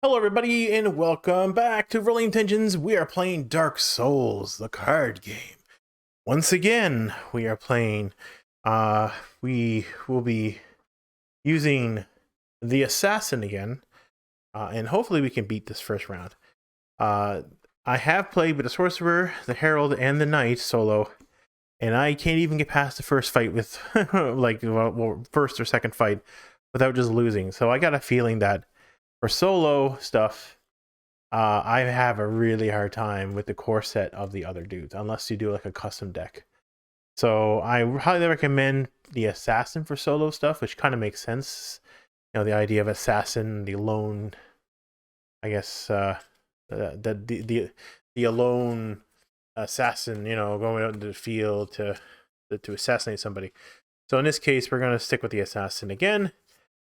Hello everybody and welcome back to Rolling Intentions. We are playing Dark Souls, the card game. Once again, we are playing, we will be using the Assassin again, and hopefully we can beat this first round. I have played with the Sorcerer, the Herald, and the Knight solo, and I can't even get past the first fight with, first or second fight without just losing. So I got a feeling that for solo stuff, I have a really hard time with the core set of the other dudes, unless you do like a custom deck. So I highly recommend the Assassin for solo stuff, which kind of makes sense. You know, the idea of Assassin, the lone, I guess, the alone assassin, you know, going out into the field to assassinate somebody. So in this case, we're gonna stick with the Assassin again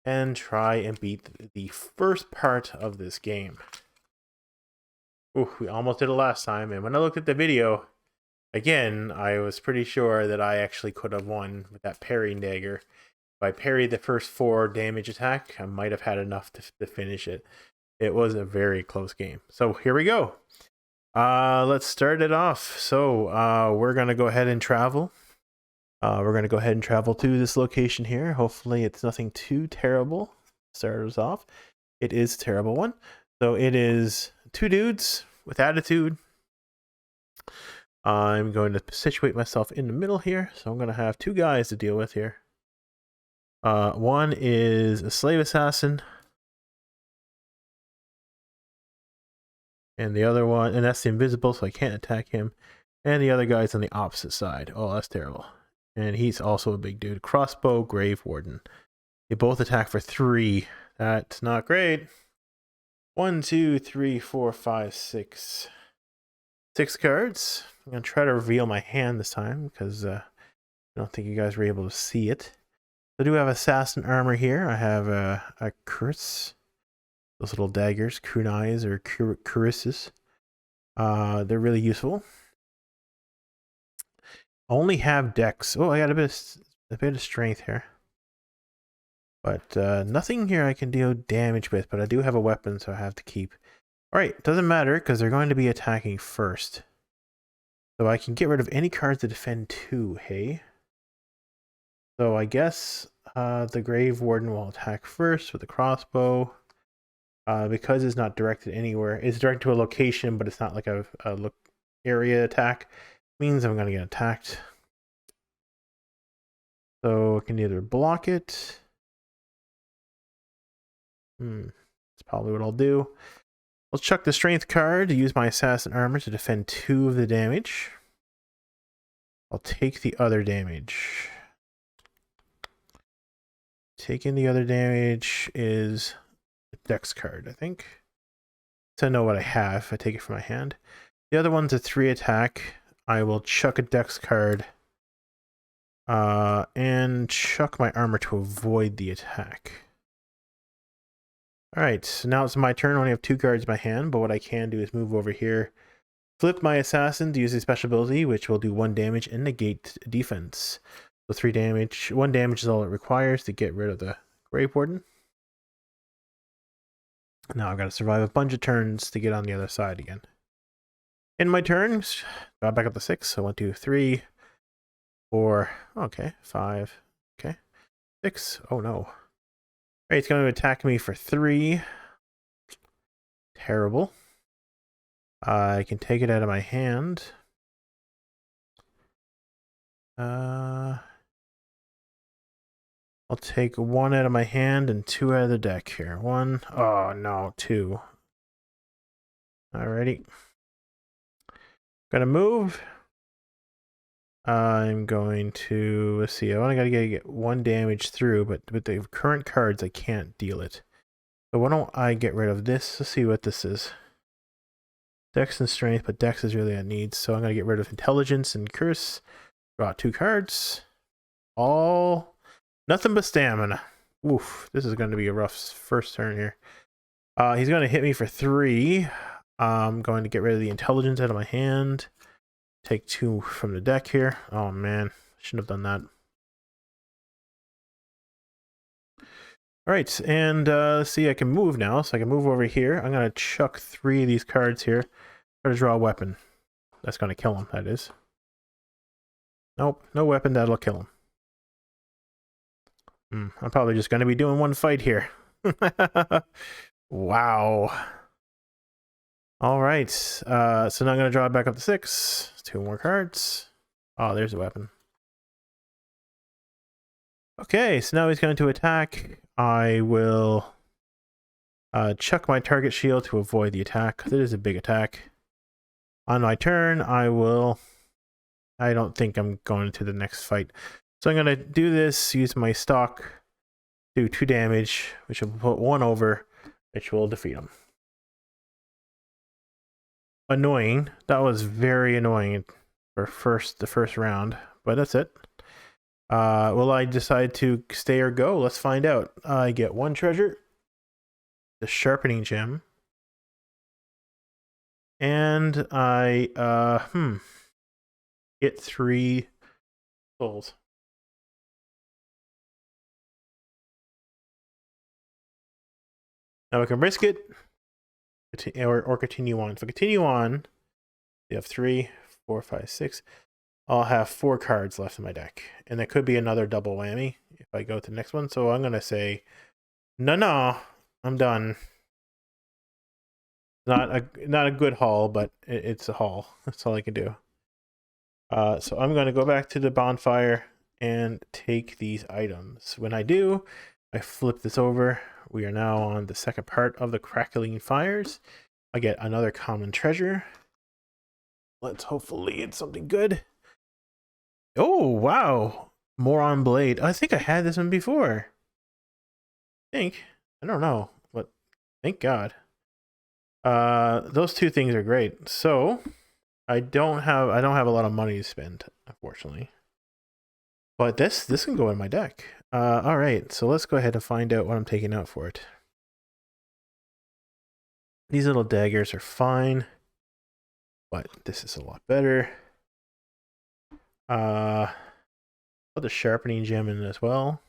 and try and beat the first part of this game. Ooh, we almost did it last time, and when I looked at the video, again, I was pretty sure that I actually could have won with that parrying dagger. If I parried the first 4 damage attack, I might have had enough to finish it. It was a very close game. So here we go. Let's start it off. So we're going to go ahead and travel. We're going to go ahead and travel to this location here. Hopefully it's nothing too terrible. Start us off. It is a terrible one. So it is 2 dudes with attitude. I'm going to situate myself in the middle here. So I'm going to have 2 guys to deal with here. One is a slave assassin. And the other one, and that's the invisible, so I can't attack him. And the other guy's on the opposite side. Oh, that's terrible. And he's also a big dude. Crossbow, Grave Warden. They both attack for 3. That's not great. 1, 2, 3, 4, 5, 6. 6 cards. I'm going to try to reveal my hand this time because I don't think you guys were able to see it. I do have assassin armor here. I have a cuirass. Those little daggers, kunais or cuirasses. They're really useful. I only have dex. Oh, I got a bit of strength here. But nothing here I can deal damage with, but I do have a weapon, so I have to keep. Alright, doesn't matter, because they're going to be attacking first. So I can get rid of any cards to defend 2, hey? So I guess the Grave Warden will attack first with the crossbow. Because it's not directed anywhere. It's directed to a location, but it's not like a area attack. Means I'm going to get attacked. So I can either block it. That's probably what I'll do. I'll chuck the strength card to use my assassin armor to defend 2 of the damage. I'll take the other damage. Taking the other damage is the dex card, I think. To know what I have, I take it from my hand. The other one's a 3 attack. I will chuck a dex card and chuck my armor to avoid the attack. Alright, so now it's my turn. I only have 2 cards in my hand, but what I can do is move over here, flip my assassin to use a special ability, which will do 1 damage and negate defense. So 3 damage. 1 damage is all it requires to get rid of the Grave Warden. Now I've got to survive a bunch of turns to get on the other side again. In my turns, got back up to 6. So 1, 2, 3, 4. Okay, 5. Okay, 6. Oh no. Alright, it's going to attack me for 3. Terrible. I can take it out of my hand. I'll take 1 out of my hand and 2 out of the deck here. 1. Oh no, 2. Alrighty. Gonna move. I'm going to, let's see, I only gotta get 1 damage through, but with the current cards, I can't deal it. So why don't I get rid of this? Let's see what this is. Dex and strength, but Dex is really a need, so I'm gonna get rid of intelligence and curse. Draw 2 cards. All, nothing but stamina. Oof, this is gonna be a rough first turn here. He's gonna hit me for 3. I'm going to get rid of the intelligence out of my hand. Take 2 from the deck here. Oh man, shouldn't have done that. All right, and see, I can move now, so I can move over here. I'm gonna chuck 3 of these cards here. Try to draw a weapon. That's gonna kill him. That is. Nope, no weapon that'll kill him. I'm probably just gonna be doing one fight here. Wow. All right. So now I'm gonna draw it back up to 6. 2 more cards. Oh, there's a weapon. Okay, so now he's going to attack. I will chuck my target shield to avoid the attack, because it is a big attack. On my turn, I don't think I'm going to the next fight. So I'm going to do this, use my stock, do 2 damage, which will put 1 over, which will defeat him. Annoying. That was very annoying for the first round, but that's it. Will I decide to stay or go? Let's find out. I get 1 treasure, the sharpening gem, and I get 3 souls. Now I can risk it or continue on. If I continue on, you have 3, 4, 5, 6. I'll have 4 cards left in my deck, and there could be another double whammy if I go to the next one. So I'm gonna say, no, I'm done. Not a good haul, but it's a haul. That's all I can do. So I'm gonna go back to the bonfire and take these items. When I do, I flip this over. We are now on the second part of the Crackling Fires. I get another common treasure. Let's hopefully it's something good. Oh, wow. Moron Blade. I think I had this one before. I don't know, but thank God. Those 2 things are great. So I don't have a lot of money to spend, unfortunately. But this can go in my deck. All right, so let's go ahead and find out what I'm taking out for it. These little daggers are fine, but this is a lot better. Put the sharpening gem in as well.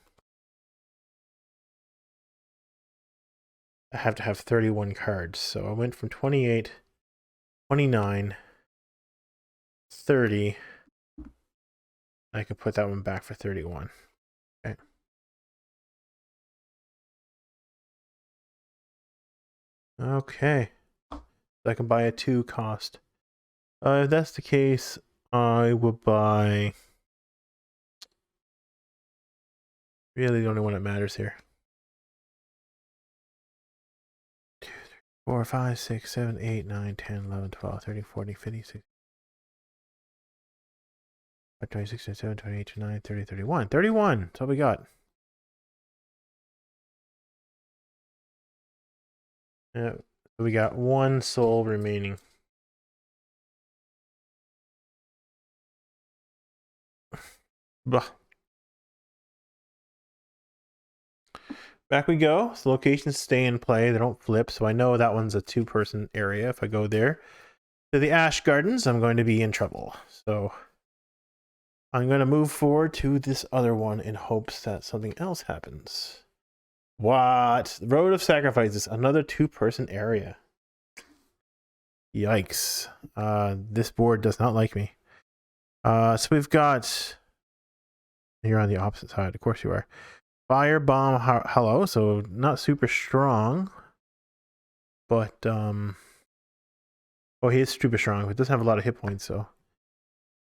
I have to have 31 cards, so I went from 28, 29, 30. I could put that one back for 31. Okay. Okay. So I can buy a 2 cost. If that's the case, I will buy... Really the only one that matters here. 2, 3, 4, 5, 6, 7, 8, 9, 10, 11, 12, 13, 14, 15, 16, 26, 27, 28, 29, 30, 31. 31! That's all we got. Yeah, we got 1 soul remaining. Blah. Back we go. So locations stay in play. They don't flip. So I know that one's a 2-person area. If I go there to the Ash Gardens, I'm going to be in trouble. So I'm going to move forward to this other one in hopes that something else happens. What? Road of Sacrifices. Another 2-person area. Yikes. This board does not like me. So we've got... You're on the opposite side. Of course you are. Firebomb Hello, so not super strong, but oh, he is super strong, but doesn't have a lot of hit points. So,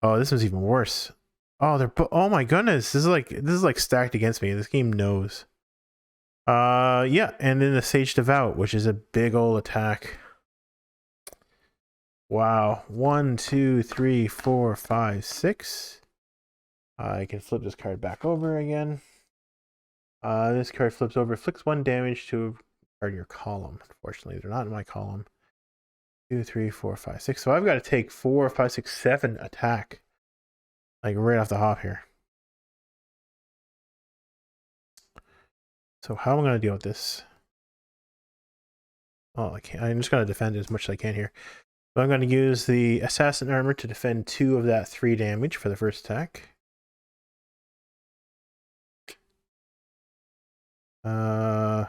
oh, this one's even worse. Oh, oh my goodness, this is like stacked against me. This game knows. Yeah, and then the Sage Devout, which is a big old attack. Wow, 1, 2, 3, 4, 5, 6. I can flip this card back over again. This card flips over, inflicts 1 damage to a card in your column. Unfortunately, they're not in my column. 2, 3, 4, 5, 6. So I've got to take 4, 5, 6, 7 attack. Like right off the hop here. So how am I going to deal with this? Oh, I can't. I'm just going to defend as much as I can here. So I'm going to use the Assassin Armor to defend 2 of that 3 damage for the first attack. Uh,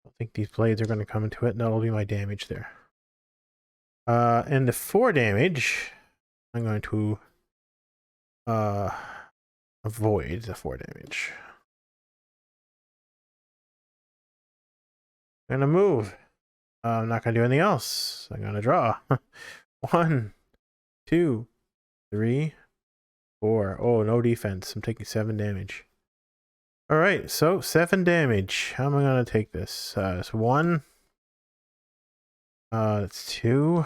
I think these blades are going to come into it, and that'll be my damage there. And the 4 damage, I'm going to avoid the 4 damage. I'm gonna move. I'm not gonna do anything else. I'm gonna draw. 1, 2, 3, 4. Oh, no defense. I'm taking 7 damage. All right, so 7 damage. How am I gonna take this? It's 1. It's 2,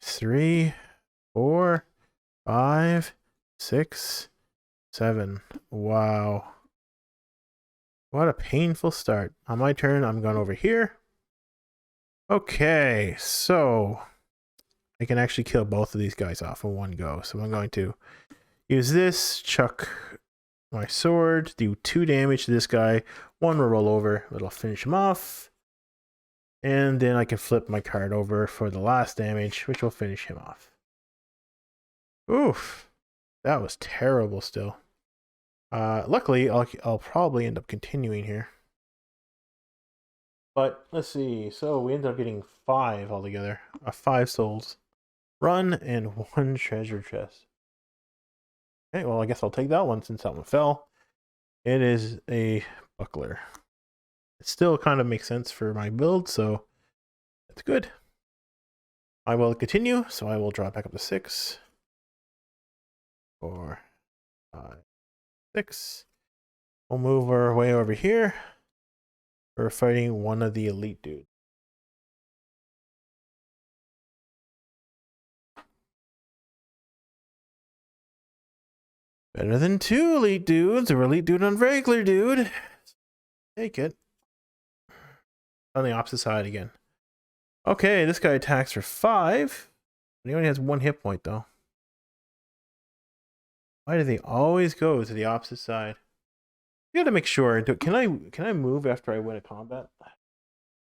3, 4, 5, 6, 7. Wow. What a painful start. On my turn, I'm going over here. Okay, so I can actually kill both of these guys off in one go. So I'm going to use this, chuck my sword, do 2 damage to this guy. 1 will roll over, it'll finish him off. And then I can flip my card over for the last damage, which will finish him off. Oof, that was terrible still. Luckily, I'll probably end up continuing here. But let's see. So we ended up getting 5 altogether. 5 souls. Run and 1 treasure chest. Okay, well, I guess I'll take that one since that one fell. It is a buckler. It still kind of makes sense for my build, so that's good. I will continue, so I will draw back up to 6. 4, 5, 6. We'll move our way over here. We're fighting one of the elite dudes. Better than 2 elite dudes, or elite dude on regular dude. Take it. On the opposite side again. Okay, this guy attacks for 5. He only has 1 hit point though. Why do they always go to the opposite side? You gotta make sure. Can I move after I win a combat?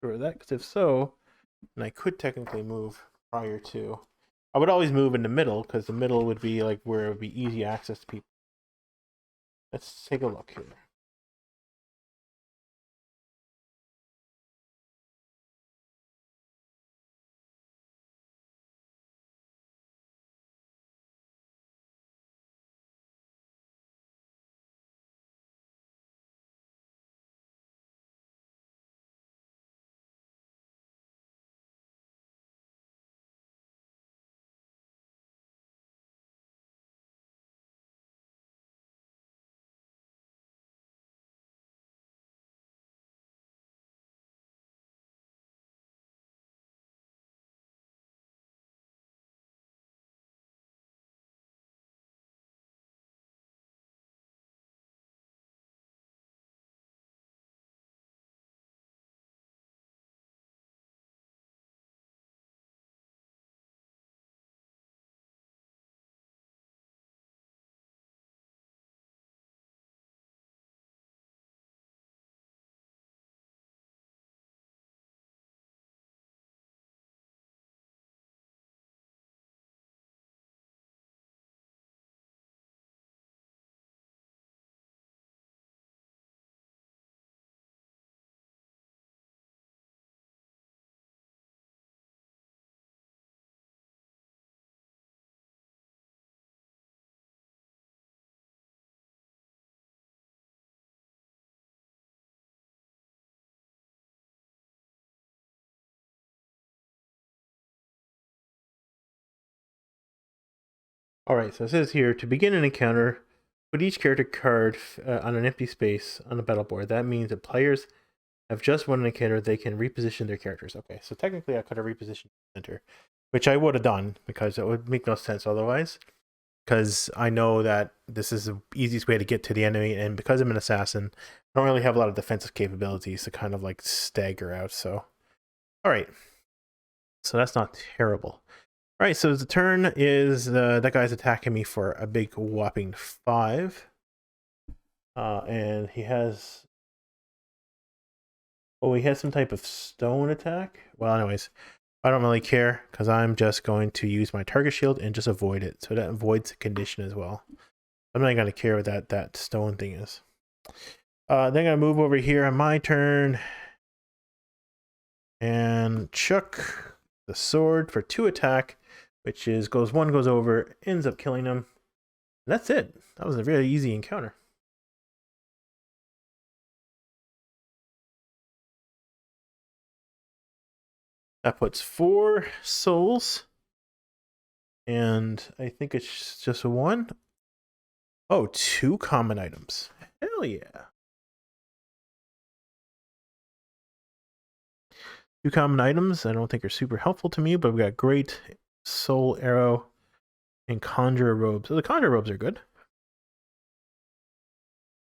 Sure that, because if so, and I could technically move prior to. I would always move in the middle, because the middle would be like where it would be easy access to people. Let's take a look here. Alright, so it says here, to begin an encounter, put each character card on an empty space on the battle board. That means that players have just won an encounter, they can reposition their characters. Okay, so technically I could have repositioned center, which I would have done, because it would make no sense otherwise. Because I know that this is the easiest way to get to the enemy, and because I'm an assassin, I don't really have a lot of defensive capabilities to kind of like stagger out, so. Alright. So that's not terrible. All right, so the turn is that guy's attacking me for a big whopping 5. And he has Oh, he has some type of stone attack? Well, anyways, I don't really care because I'm just going to use my target shield and just avoid it. So that avoids the condition as well. I'm not going to care what that stone thing is. Then I'm going to move over here on my turn and chuck the sword for 2 attack, which is one goes over, ends up killing him. And that's it. That was a really easy encounter. That puts 4 souls. And I think it's just 1. Oh, 2 common items. Hell yeah. 2 common items I don't think are super helpful to me, but we've got Great Soul Arrow and Conjurer Robes. So the Conjurer Robes are good.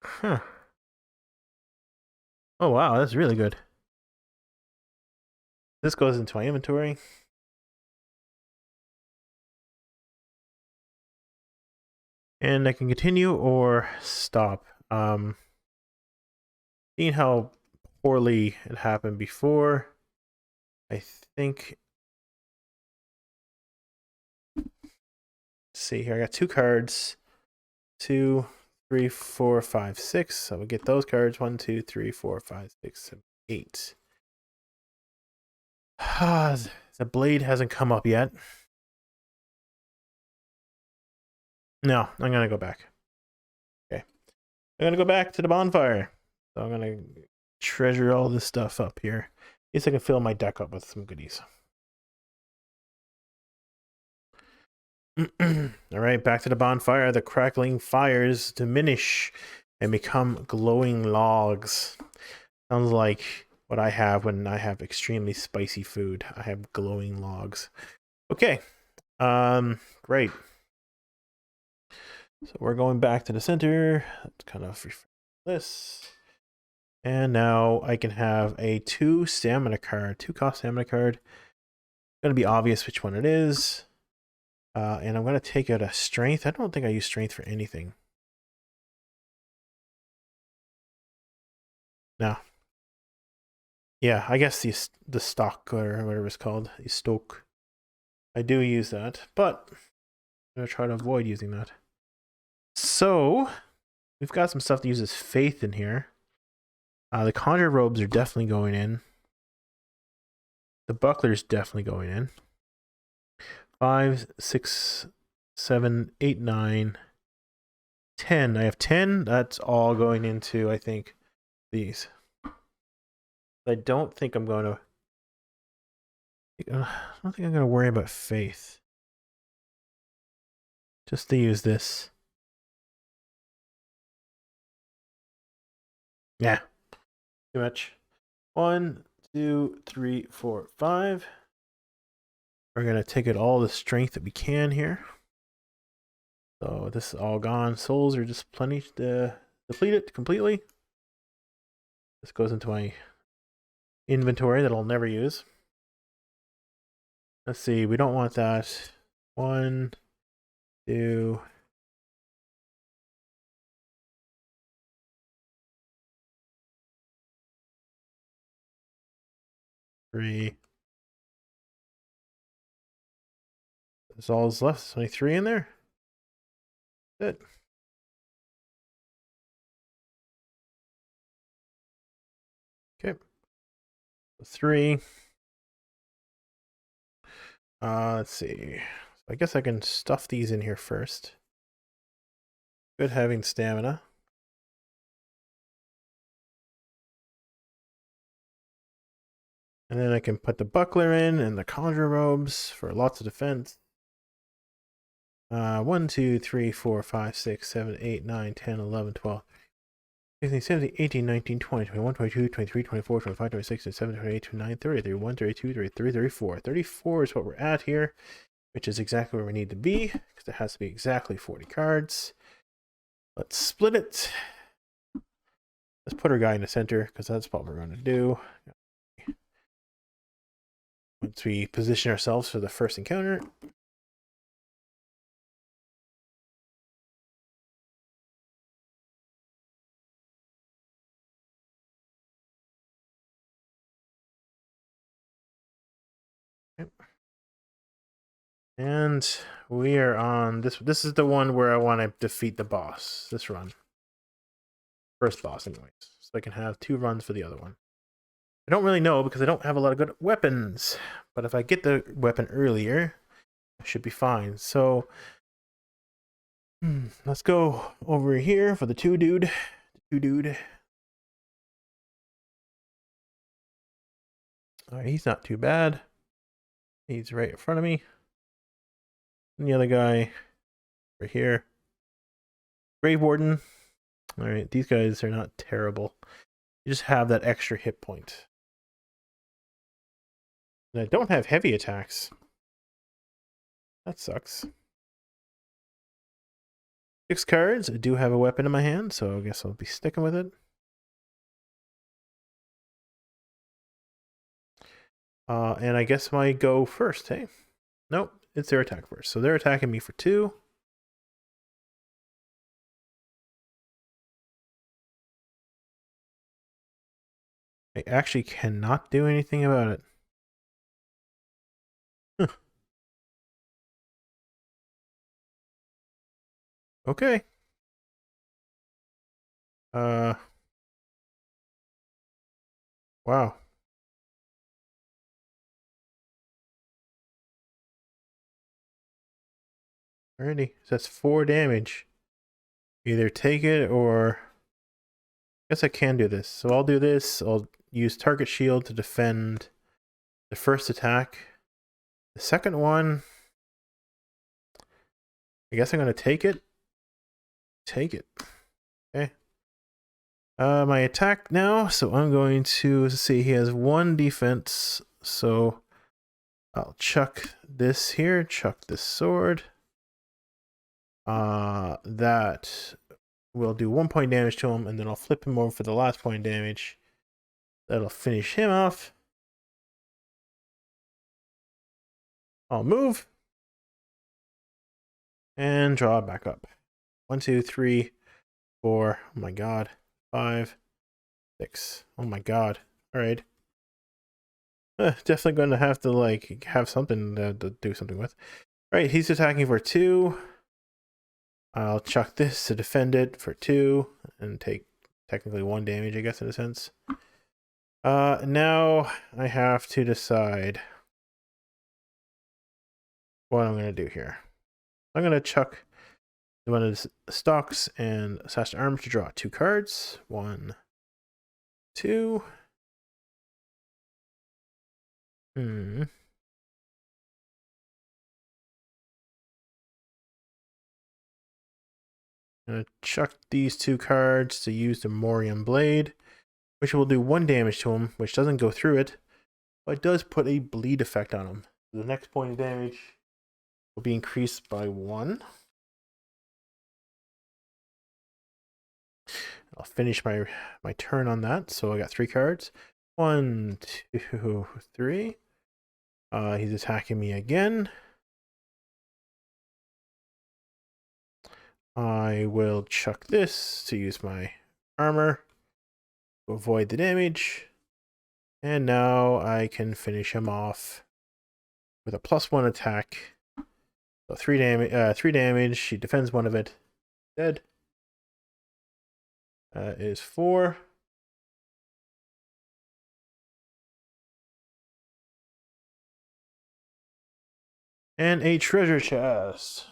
Huh. Oh wow, that's really good. This goes into my inventory. And I can continue or stop. Seeing how poorly it happened before, I think... Let's see here, I got 2 cards. 2, 3, 4, 5, 6. So we get those cards. 1, 2, 3, 4, 5, 6, 7, 8. The blade hasn't come up yet. No, I'm gonna go back. Okay. I'm gonna go back to the bonfire. So I'm gonna treasure all this stuff up here. At least I can fill my deck up with some goodies. Alright, back to the bonfire. The crackling fires diminish and become glowing logs. Sounds like what I have when I have extremely spicy food. I have glowing logs. Okay. Great. So we're going back to the center. Let's kind of refresh this. And now I can have a 2 stamina card, 2 cost stamina card. It's going to be obvious which one it is. And I'm going to take out a strength. I don't think I use strength for anything. No. Yeah, I guess the stock or whatever it's called, the stoke. I do use that, but I'm going to try to avoid using that. So, we've got some stuff that uses faith in here. The conjure robes are definitely going in. The buckler's definitely going in. 5, 6, 7, 8, 9, 10. I have 10. That's all going into, I think, these. I don't think I'm going to... I don't think I'm going to worry about faith. Just to use this. Yeah. Too much. 1, 2, 3, 4, 5. We're going to take out all the strength that we can here. So this is all gone. Souls are just plenty to deplete it completely. This goes into my inventory that I'll never use. Let's see, we don't want that. 1, 2. Three. That's all that's left. There's only 3 in there. Good. Okay. 3. Let's see. I guess I can stuff these in here first. Good having stamina. And then I can put the buckler in and the conjure robes for lots of defense. 1, 2, 3, 4, 5, 6, 7, 8, 9, 10, 11, 12, 16, 17, 18, 19, 20, 21, 22, 23, 24, 25, 26, 27, 28, 29, 30, 31, 32, 33, 34. 34 is what we're at here, which is exactly where we need to be, because it has to be exactly 40 cards. Let's split it. Let's put our guy in the center, because that's what we're going to do. Once we position ourselves for the first encounter. Okay. And we are on this. This is the one where I want to defeat the boss. This run. First boss, anyways. So I can have 2 runs for the other one. I don't really know because I don't have a lot of good weapons. But if I get the weapon earlier, I should be fine. So let's go over here for the 2 dude. Alright, he's not too bad. He's right in front of me. And the other guy right here. Grave Warden. Alright, these guys are not terrible. You just have that extra hit point. And I don't have heavy attacks. That sucks. 6 cards. I do have a weapon in my hand, so I guess I'll be sticking with it. And I guess I go first, hey? Nope, it's their attack first. So they're attacking me for 2. I actually cannot do anything about it. Huh. Okay. Wow. Alrighty, so that's 4 damage. Either take it or... I guess I can do this. So I'll do this. I'll use target shield to defend the first attack. The second one... I guess I'm going to take it. Take it. Okay. My attack now. So I'm going to... Let's see, he has 1 defense. So I'll chuck this here. Chuck this sword. That will do 1 point damage to him, and then I'll flip him over for the last point damage. That'll finish him off. I'll move and draw back up. 1, 2, 3, 4. Oh my god. 5, 6. Oh my god. All right. Definitely going to have to like have something to do something with. All right, he's attacking for 2. I'll chuck this to defend it for 2 and take technically 1 damage, I guess, in a sense. Now I have to decide what I'm going to do here. I'm going to chuck one of the stocks and Assassin's Armor to draw 2 cards. 1, 2. I'm going to chuck these 2 cards to use the Morium Blade, which will do 1 damage to him, which doesn't go through it, but does put a bleed effect on him. The next point of damage will be increased by 1. I'll finish my turn on that. So I got 3 cards. 1, 2, 3. He's attacking me again. I will chuck this to use my armor to avoid the damage. And now I can finish him off with a +1 attack. So 3 damage. He defends 1 of it. Dead. Is 4. And a treasure chest.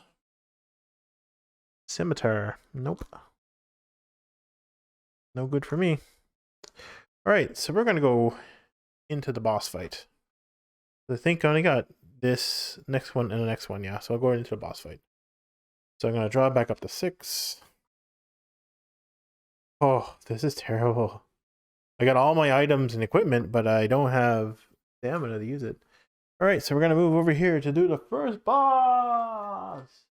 Scimitar. Nope. No good for me. Alright, so we're going to go into the boss fight. I think I only got this next one and the next one, yeah. So I'll go into the boss fight. So I'm going to draw back up to 6. Oh, this is terrible. I got all my items and equipment, but I don't have stamina to use it. Alright, so we're going to move over here to do the first boss,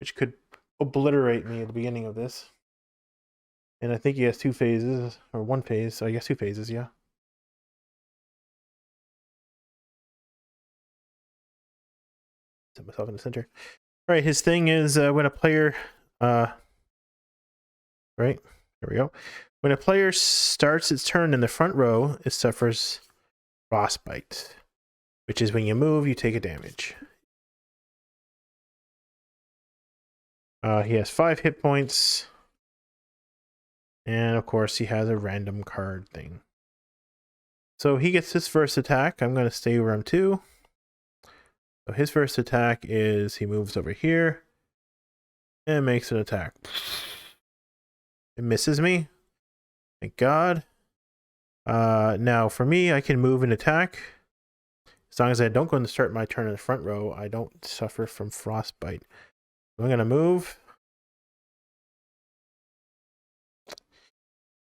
which could obliterate me at the beginning of this. And I think he has 2 phases, or 1 phase, so I guess 2 phases, yeah. Set myself in the center. Alright, his thing is when a player... right, there we go. When a player starts its turn in the front row, it suffers frostbite. which is when you move, you take a damage. He has 5 hit points. And of course, he has a random card thing. So he gets his first attack. I'm going to stay where I'm 2. So his first attack is he moves over here and makes an attack. It misses me. Thank God. Now for me, I can move and attack. As long as I don't go and start my turn in the front row, I don't suffer from frostbite. I'm going to move.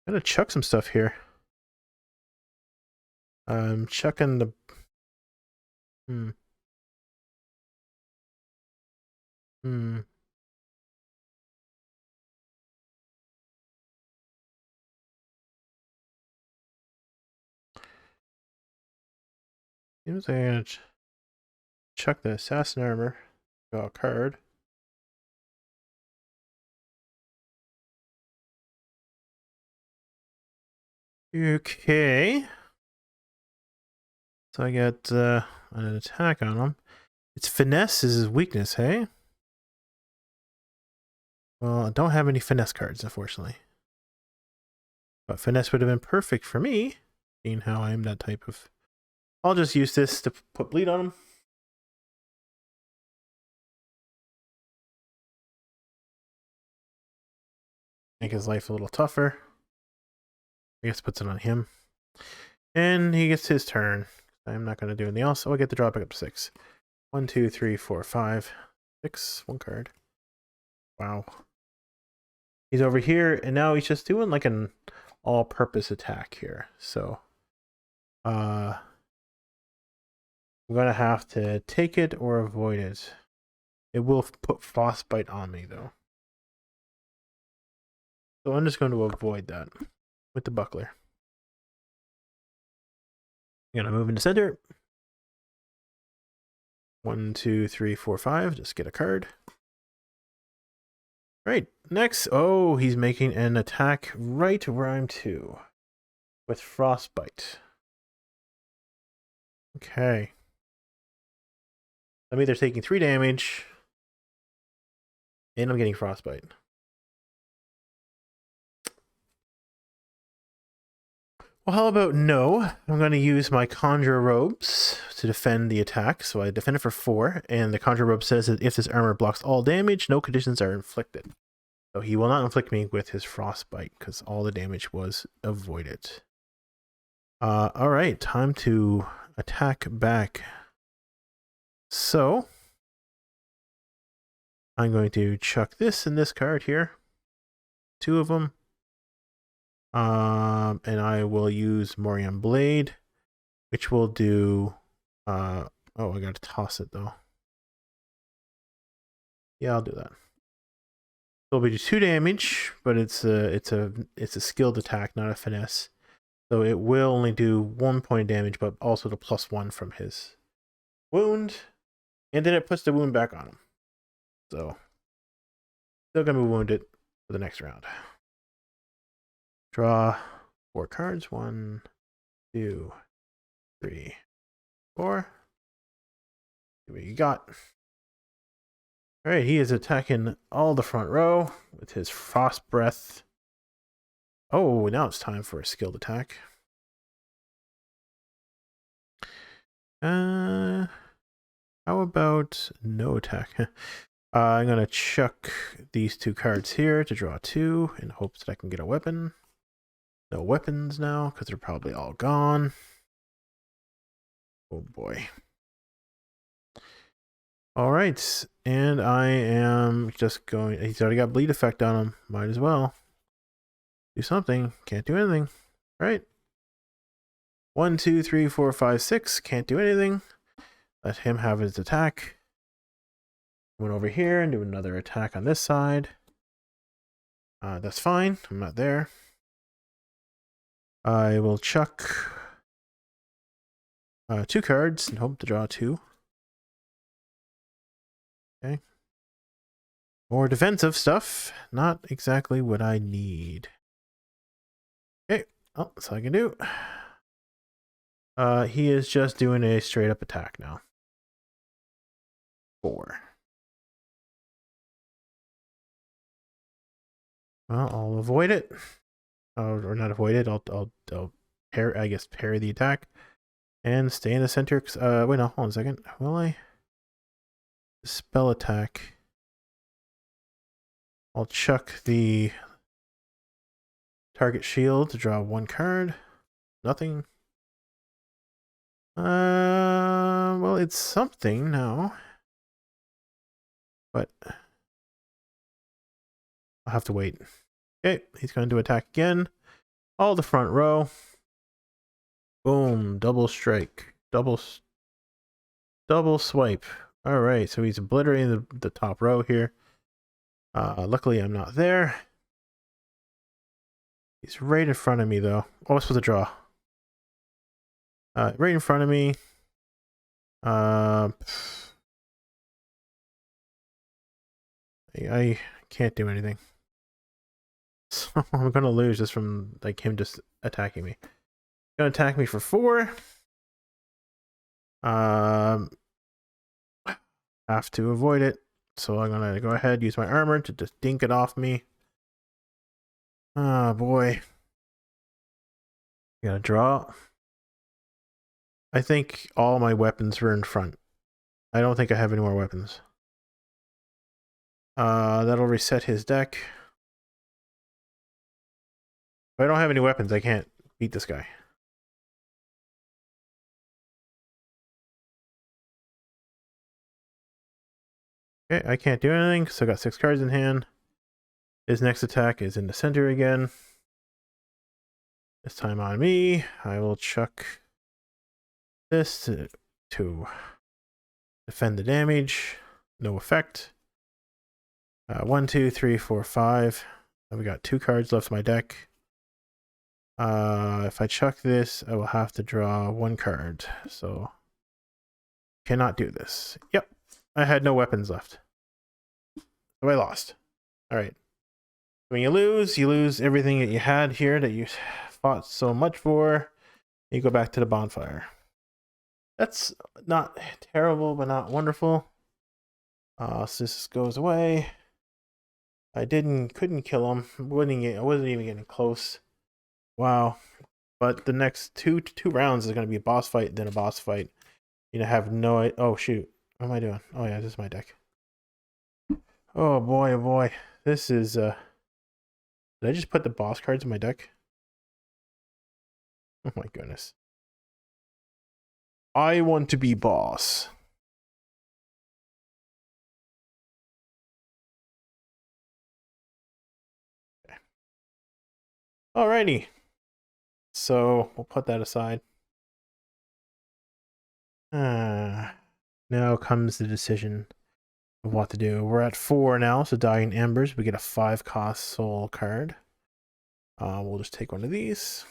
I'm going to chuck some stuff here. I'm chucking the... Seems like I'm going to chuck the assassin armor. Draw a card. Okay. So I got an attack on him. It's finesse is his weakness, hey? Well, I don't have any finesse cards, unfortunately. But finesse would have been perfect for me, seeing how I am that type of... I'll just use this to put bleed on him. Make his life a little tougher. I guess puts it on him. And he gets his turn. I'm not going to do anything else, so I get to draw back up to 6. 1, 2, 3, 4, 5, 6. 1 card. Wow. He's over here, and now he's just doing like an all-purpose attack here. So, I'm going to have to take it or avoid it. It will put frostbite on me, though. So I'm just going to avoid that with the buckler. I'm going to move into center. 1, 2, 3, 4, 5. Just get a card. Right, next. Oh, he's making an attack right where I'm 2. With frostbite. Okay. I'm either taking 3 damage, and I'm getting frostbite. Well, how about no? I'm going to use my Conjure Robes to defend the attack. So I defend it for 4, and the Conjure Robe says that if this armor blocks all damage, no conditions are inflicted. So he will not inflict me with his frostbite, because all the damage was avoided. Alright, time to attack back. So, I'm going to chuck this and this card here. 2 of them. And I will use Moriam Blade, which will do... oh, I gotta toss it, though. Yeah, I'll do that. It'll be 2 damage, but it's a skilled attack, not a finesse. So it will only do 1 point of damage, but also the +1 from his wound. And then it puts the wound back on him. So, still gonna be wounded for the next round. Draw 4 cards. 1, 2, 3, 4. See what you got. Alright, he is attacking all the front row with his Frost Breath. Oh, now it's time for a skilled attack. How about no attack? I'm going to chuck these 2 cards here to draw 2 in hopes that I can get a weapon. No weapons now, because they're probably all gone. Oh boy. Alright, and I am just going... He's already got bleed effect on him. Might as well do something. Can't do anything. Right. 1, 2, 3, 4, 5, 6. Can't do anything. Let him have his attack. Went over here and do another attack on this side. That's fine. I'm not there. I will chuck 2 cards and hope to draw 2. Okay. More defensive stuff. Not exactly what I need. Okay. Oh, that's all I can do. He is just doing a straight up attack now. 4. Well, I'll avoid it. Or not avoid it. I'll parry, I guess, parry the attack and stay in the center. Wait, no, hold on a second. Will I? Spell attack. I'll chuck the target shield to draw 1 card. Nothing. Well, it's something now. But I'll have to wait. Okay, he's going to attack again. All the front row. Boom, double strike. Double swipe. All right, so he's obliterating the top row here. Luckily, I'm not there. He's right in front of me, though. Oh, I'm supposed to draw. Right in front of me. I can't do anything. So I'm gonna lose just from like him just attacking me. Gonna attack me for 4. Have to avoid it. So I'm gonna go ahead, use my armor to just dink it off me. Oh boy. Gotta draw. I think all my weapons were in front. I don't think I have any more weapons. That'll reset his deck. If I don't have any weapons, I can't beat this guy. Okay, I can't do anything, so I got 6 cards in hand. His next attack is in the center again. This time on me. I will chuck this to defend the damage. No effect. 1, 2, 3, 4, 5. We got 2 cards left in my deck. If I chuck this, I will have to draw 1 card. So cannot do this. Yep, I had no weapons left. So I lost. All right. When you lose everything that you had here that you fought so much for. You go back to the bonfire. That's not terrible, but not wonderful. So this goes away. I couldn't kill him. I wasn't even getting close. Wow. But the next two rounds is going to be a boss fight, then a boss fight. You know, have no... Oh, shoot. What am I doing? Oh, yeah, this is my deck. Oh, boy, oh, boy. This is... Did I just put the boss cards in my deck? Oh, my goodness. I want to be boss. Okay. Alrighty. So, we'll put that aside. Now comes the decision of what to do. We're at 4 now, so Dying Embers. We get a 5-cost soul card. We'll just take one of these.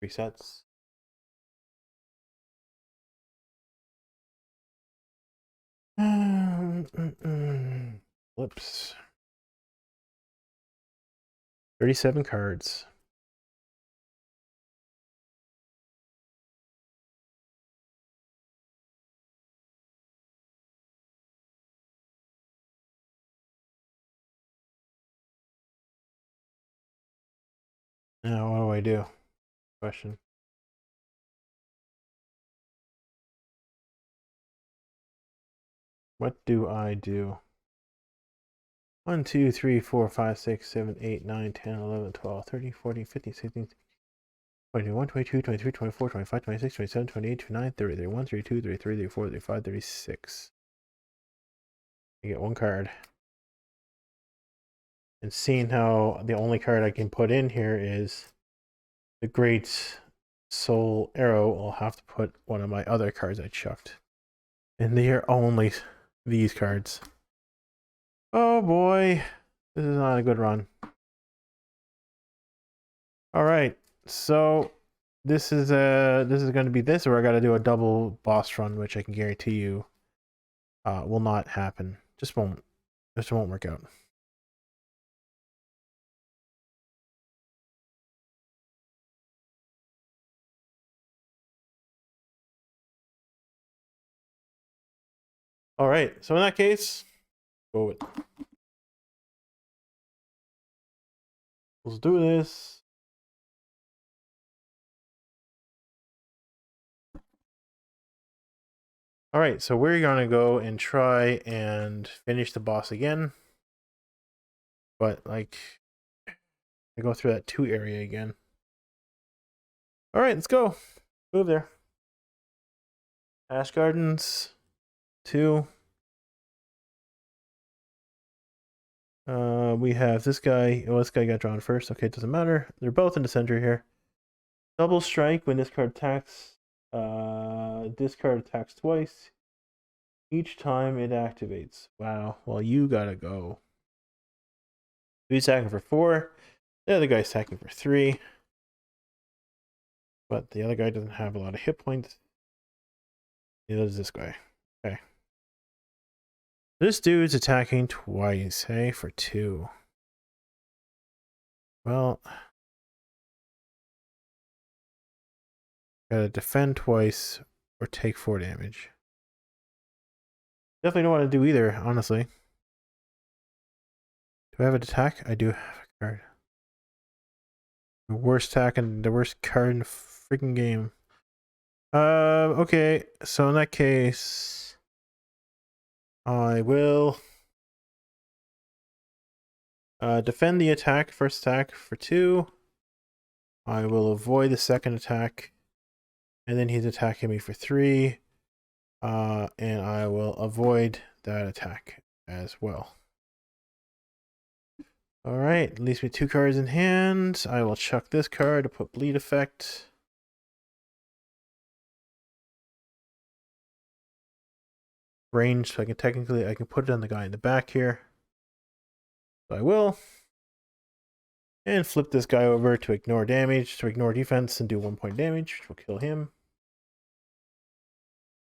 Resets. Whoops. 37 cards. Now, what do I do? Question. What do I do? 1, 2, 3, 4, 5, 6, 7, 8, 9, 10, 11, 12, 13, 14, 15, 16, 21, 22, 23, 24, 25, 26, 27, 28, 29, 30, 31, 32, 33, 34, 35, 36. I get 1 card. And seeing how the only card I can put in here is the Great Soul Arrow, I'll have to put one of my other cards I chucked. And they are only these cards. Oh boy, this is not a good run. All right, so this is going to be this, or I got to do a double boss run, which I can guarantee you will not happen. Just won't work out. All right, so in that case, go with. Let's do this. All right, so we're gonna go and try and finish the boss again. But like, I go through that 2 area again. All right, let's go. Move there. Ash Gardens 2. We have this guy. Oh, this guy got drawn first. Okay, it doesn't matter. They're both in the center here. Double strike when this card attacks. This card attacks twice. Each time it activates. Wow. Well, you gotta go. He's attacking for 4. The other guy's attacking for 3. But the other guy doesn't have a lot of hit points. Neither does this guy. Okay. This dude's attacking twice, hey, for 2. Well, gotta defend twice or take 4 damage. Definitely don't want to do either, honestly. Do I have an attack? I do have a card. The worst attack and the worst card in the freaking game. Okay, so in that case, I will defend the attack, first attack for 2. I will avoid the second attack, and then he's attacking me for 3. And I will avoid that attack as well. All right, leaves me 2 cards in hand. I will chuck this card to put bleed effect. Range, so I can put it on the guy in the back here. So I will. And flip this guy over to ignore damage, to ignore defense and do 1 point damage, which will kill him.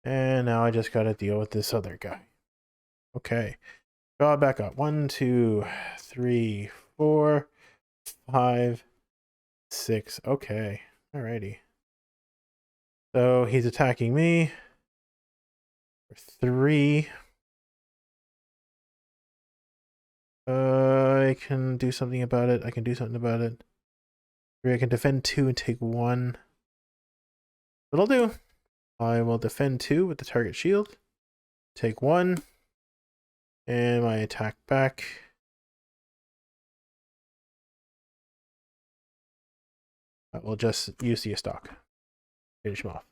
And now I just gotta deal with this other guy. Okay. Draw back up. 1, 2, 3, 4, 5, 6. Okay. Alrighty. So he's attacking me for 3. I can do something about it. I can do something about it. 3, I can defend 2 and take 1. What'll do? I will defend 2 with the target shield. Take 1. And my attack back. I will just use the stock. Finish him off.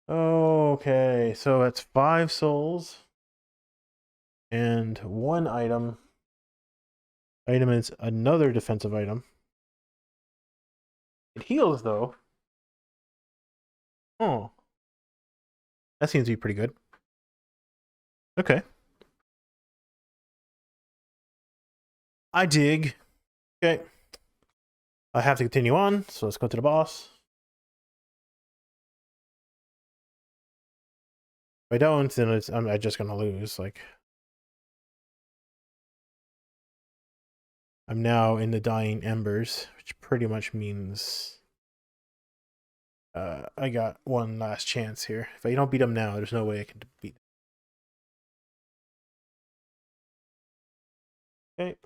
Okay, so that's 5 souls. And 1 item. Item is another defensive item. It heals, though. Oh. That seems to be pretty good. Okay. I dig. Okay. I have to continue on, so let's go to the boss. If I don't, then I'm just gonna lose. Like, I'm now in the dying embers, which pretty much means I got 1 last chance here. If I don't beat him now, there's no way I can beat him. Okay.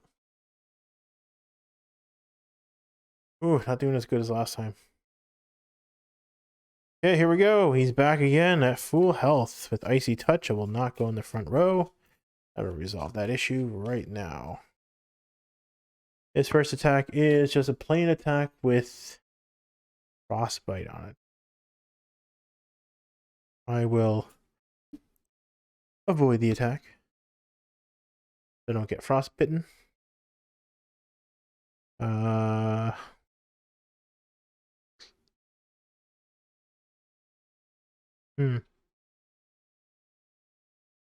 Ooh, not doing as good as last time. Okay, here we go. He's back again at full health with Icy Touch. I will not go in the front row. I will resolve that issue right now. His first attack is just a plain attack with Frostbite on it. I will avoid the attack so I don't get frostbitten.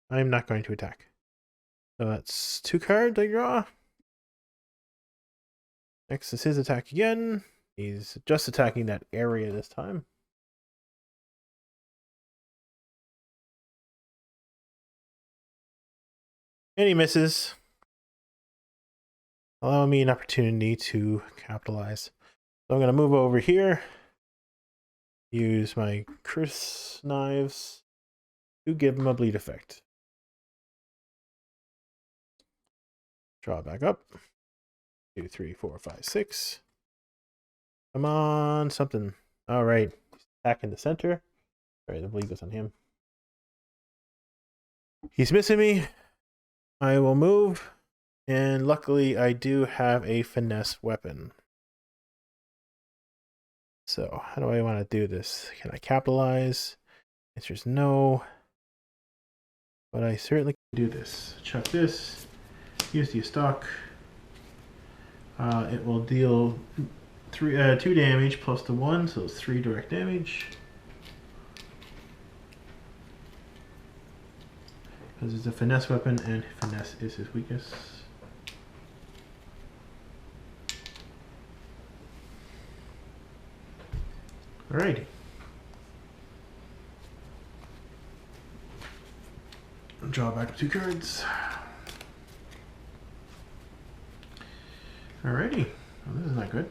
I'm not going to attack. So that's 2 cards I draw. Next is his attack again. He's just attacking that area this time. And he misses. Allow me an opportunity to capitalize. So I'm going to move over here. Use my Chris knives. to give him a bleed effect. Draw back up. 2, 3, 4, 5, 6. Come on, something. All right. Back in the center. Sorry, the bleed goes on him. He's missing me. I will move. And luckily, I do have a finesse weapon. So, how do I want to do this? Can I capitalize? Answer is no. But I certainly can do this. Chuck this. Use the stock. It will deal 2 damage plus the 1, so it's 3 direct damage. Because it's a finesse weapon, and finesse is his weakness. Alrighty. Draw back 2 cards. Alrighty. Well, this is not good.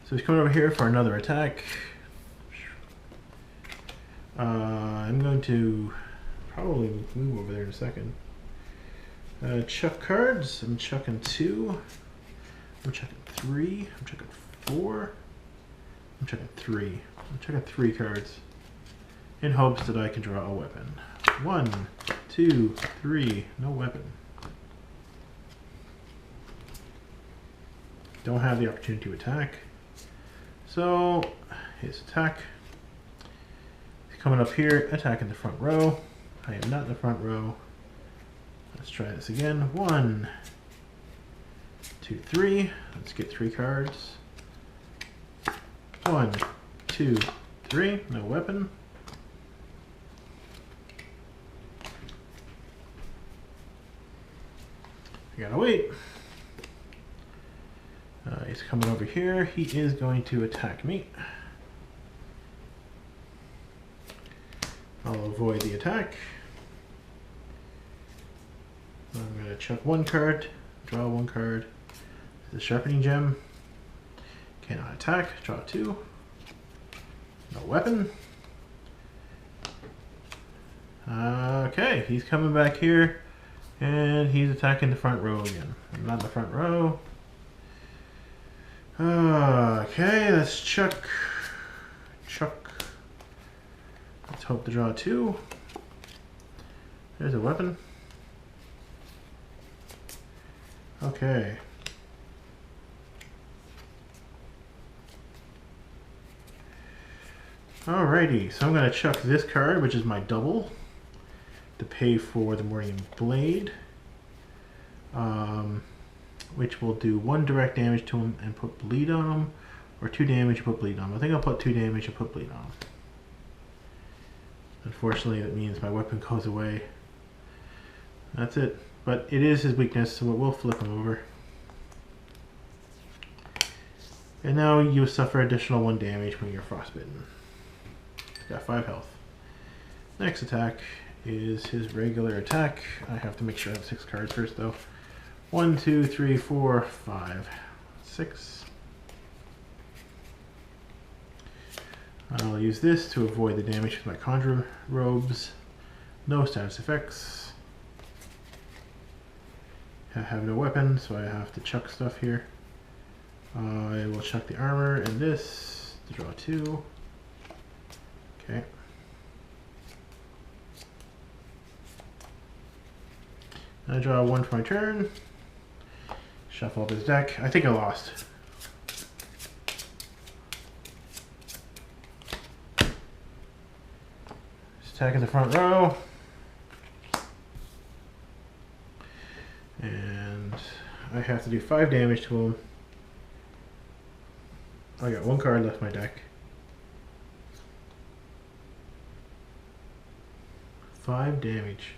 So he's coming over here for another attack. I'm going to probably move over there in a second. Chuck cards. I'm chucking 2. I'm chucking 3. I'm chucking 4. I'm chucking 3. I'm chucking 3 cards in hopes that I can draw a weapon. 1, 2, 3. No weapon. Don't have the opportunity to attack. So his attack. He's coming up here, attacking the front row. I am not in the front row. Let's try this again. 1, 2, 3. Let's get 3 cards. 1, 2, 3. No weapon. I gotta wait. He's coming over here. He is going to attack me. I'll avoid the attack. I'm going to chuck 1 card, draw 1 card. The sharpening gem. Cannot attack. Draw 2. No weapon. Okay, he's coming back here, and he's attacking the front row again. I'm not in the front row. Okay, let's chuck. Let's hope to draw 2. There's a weapon. Okay. Alrighty, so I'm going to chuck this card, which is my double, to pay for the Morning Blade, which will do 1 direct damage to him and put bleed on him, or 2 damage and put bleed on him. I think I'll put 2 damage and put bleed on him. Unfortunately, that means my weapon goes away. That's it. But it is his weakness, so it will flip him over. And now you suffer additional 1 damage when you're frostbitten. Got 5 health. Next attack is his regular attack. I have to make sure I have 6 cards first, though. 1, 2, 3, 4, 5, 6. I'll use this to avoid the damage with my Conjure Robes. No status effects. I have no weapon, so I have to chuck stuff here. I will chuck the armor and this to draw 2. Okay. I draw 1 for my turn. Shuffle up his deck. I think I lost. Just attacking the front row. And I have to do 5 damage to him. I got 1 card left in my deck. 5 damage.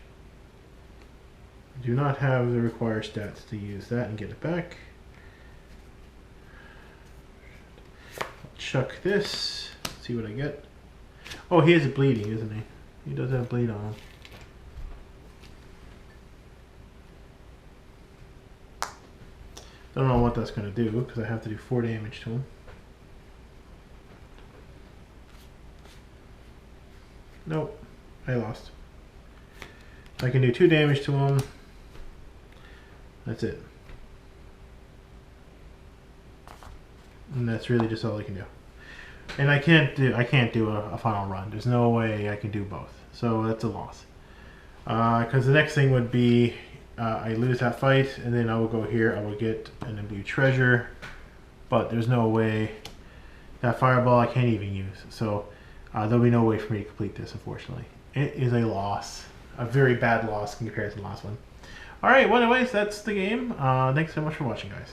I do not have the required stats to use that and get it back. I'll chuck this. See what I get. Oh, he is bleeding, isn't he? He does have bleed on him. Don't know what that's going to do because I have to do 4 damage to him. Nope. I lost. I can do 2 damage to him. That's it. And that's really just all I can do. And I can't do a final run. There's no way I can do both. So that's a loss. Because the next thing would be I lose that fight, and then I will go here. I will get an imbued treasure, but there's no way. That fireball I can't even use. So there'll be no way for me to complete this, unfortunately. It is a loss. A very bad loss compared to the last one. Alright, well anyways, that's the game. Thanks so much for watching, guys.